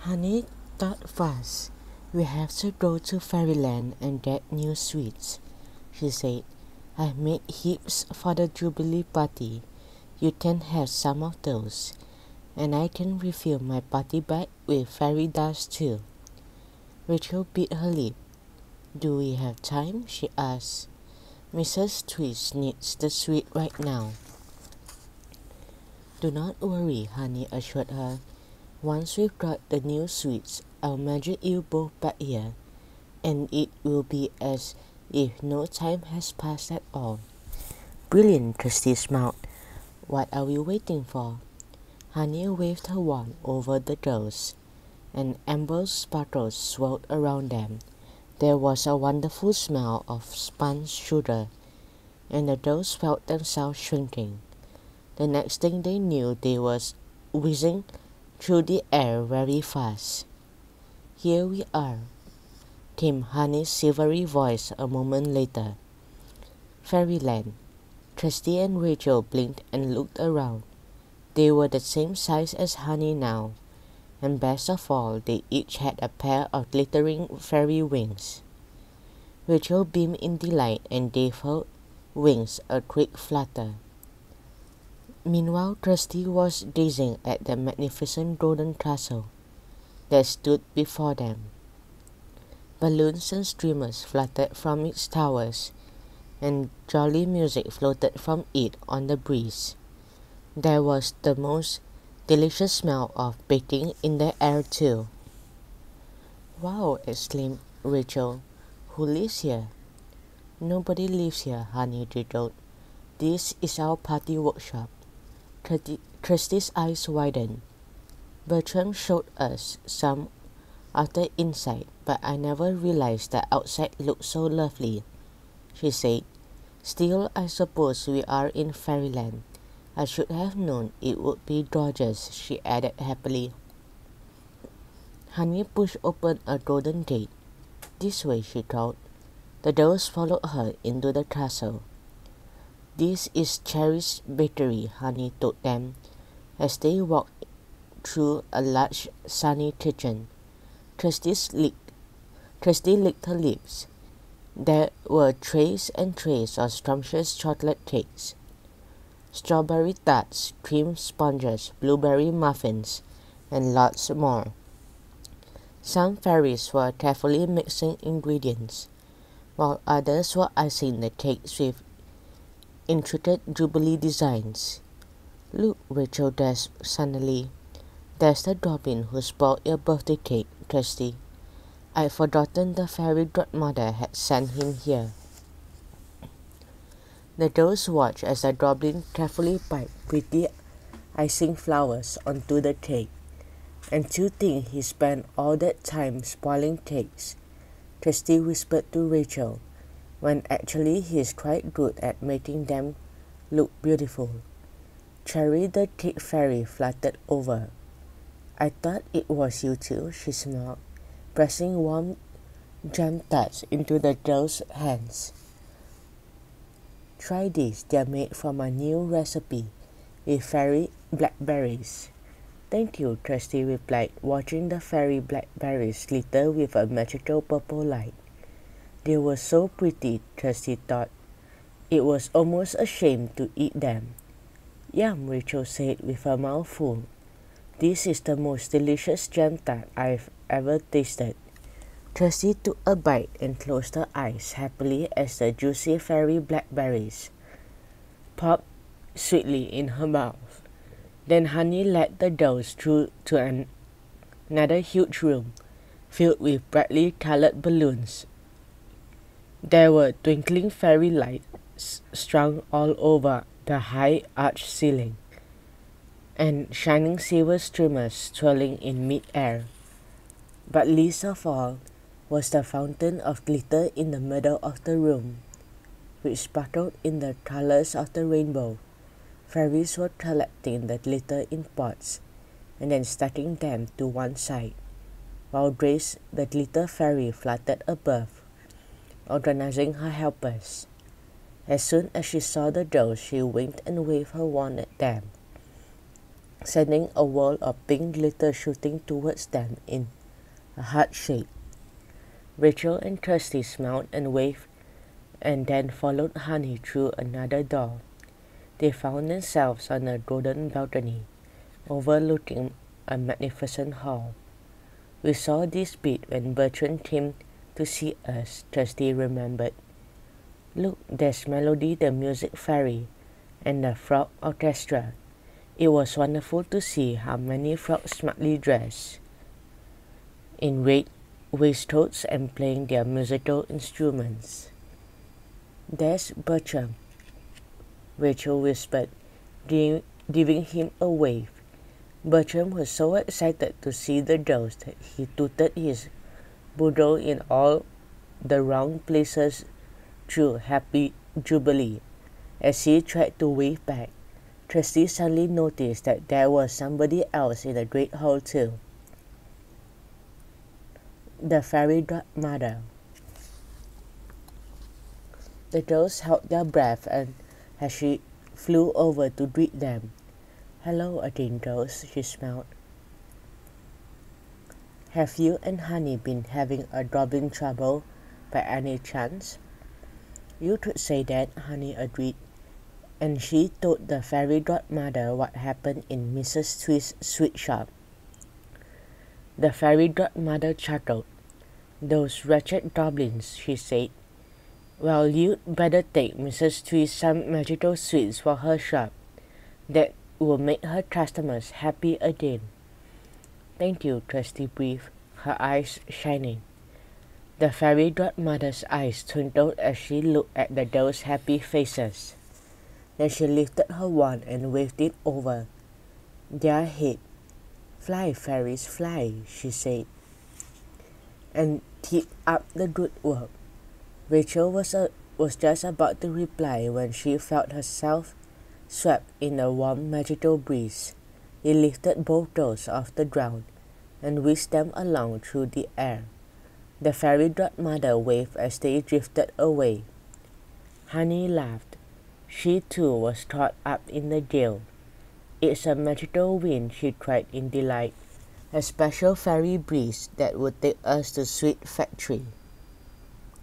Honey thought fast. We have to go to Fairyland and get new sweets, she said. I've made heaps for the Jubilee party. You can have some of those. And I can refill my party bag with fairy dust too. Rachel bit her lip. Do we have time? She asked. Mrs. Twist needs the sweet right now. Do not worry, Honey assured her. Once we've got the new sweets, I'll magic you both back here, and it will be as if no time has passed at all. Brilliant, Kirsty smiled. What are we waiting for? Honey waved her wand over the girls, and amber sparkles swirled around them. There was a wonderful smell of spun sugar, and the girls felt themselves shrinking. The next thing they knew, they were whizzing through the air very fast. Here we are, came Honey's silvery voice a moment later. Fairyland. Kirsty and Rachel blinked and looked around. They were the same size as Honey now, and best of all, they each had a pair of glittering fairy wings. Rachel beamed in delight and gave her wings a quick flutter. Meanwhile, Kirsty was gazing at the magnificent golden castle that stood before them. Balloons and streamers fluttered from its towers, and jolly music floated from it on the breeze. There was the most delicious smell of baking in the air too. Wow, exclaimed Rachel. Who lives here? Nobody lives here, Honey giggled. This is our party workshop. Kirsty's eyes widened. Bertram showed us some of the inside, but I never realized the outside looked so lovely, she said. Still, I suppose we are in Fairyland. I should have known it would be gorgeous, she added happily. Honey pushed open a golden gate. This way, she called. The girls followed her into the castle. This is Cherry's bakery, Honey told them, as they walked through a large sunny kitchen. Kirsty licked her lips. There were trays and trays of scrumptious chocolate cakes, strawberry tarts, cream sponges, blueberry muffins, and lots more. Some fairies were carefully mixing ingredients, while others were icing the cakes with intricate Jubilee designs. Look, Rachel gasped suddenly. There's the goblin who spoiled your birthday cake, Kirsty. I'd forgotten the fairy godmother had sent him here. The girls watched as the goblin carefully piped pretty icing flowers onto the cake. And to think he spent all that time spoiling cakes, Kirsty whispered to Rachel, when actually he is quite good at making them look beautiful. Cherry the cake fairy fluttered over. I thought it was you too, she smiled, pressing warm jam tarts into the girl's hands. Try these, they're made from a new recipe with fairy blackberries. Thank you, Kirsty replied, watching the fairy blackberries glitter with a magical purple light. They were so pretty, Kirsty thought. It was almost a shame to eat them. Yum, Rachel said with a mouthful. This is the most delicious jam tart I've ever tasted. Kirsty took a bite and closed her eyes happily as the juicy fairy blackberries popped sweetly in her mouth. Then Honey led the girls through to another huge room filled with brightly colored balloons. There were twinkling fairy lights strung all over the high arched ceiling, and shining silver streamers swirling in mid-air. But least of all was the fountain of glitter in the middle of the room, which sparkled in the colors of the rainbow. Fairies were collecting the glitter in pots and then stacking them to one side, while Grace, the glitter fairy, fluttered above, organizing her helpers. As soon as she saw the girls, she winked and waved her wand at them. sending a wall of pink glitter shooting towards them in a heart shape. Rachel and Kirsty smiled and waved and then followed Honey through another door. They found themselves on a golden balcony overlooking a magnificent hall. "We saw this bit when Bertrand came to see us," Kirsty remembered. "Look, there's Melody the music fairy and the frog orchestra. It was wonderful to see how many frogs smartly dressed in red waistcoats and playing their musical instruments." "There's Bertram," Rachel whispered, giving him a wave. Bertram was so excited to see the dolls that he tooted his boodle in all the wrong places through happy jubilee. As he tried to wave back, Kirsty suddenly noticed that there was somebody else in the great hall too. The fairy godmother. The girls held their breath as she flew over to greet them. "Hello again, girls," she smiled. "Have you and Honey been having a goblin trouble by any chance?" "You could say that," Honey agreed, and she told the fairy godmother what happened in Mrs. Twist's sweet shop. The fairy godmother chuckled. "Those wretched goblins," she said. "Well, you'd better take Mrs. Twist some magical sweets for her shop. That will make her customers happy again." "Thank you," Kirsty breathed, her eyes shining. The fairy godmother's eyes twinkled as she looked at the dolls' happy faces. Then she lifted her wand and waved it over their head. "Fly, fairies, fly," she said, "and keep up the good work." Rachel was just about to reply when she felt herself swept in a warm magical breeze. It lifted both dolls off the ground and whisked them along through the air. The fairy godmother waved as they drifted away. Honey laughed. She too was caught up in the gale. "It's a magical wind," she cried in delight. "A special fairy breeze that would take us to Sweet Factory."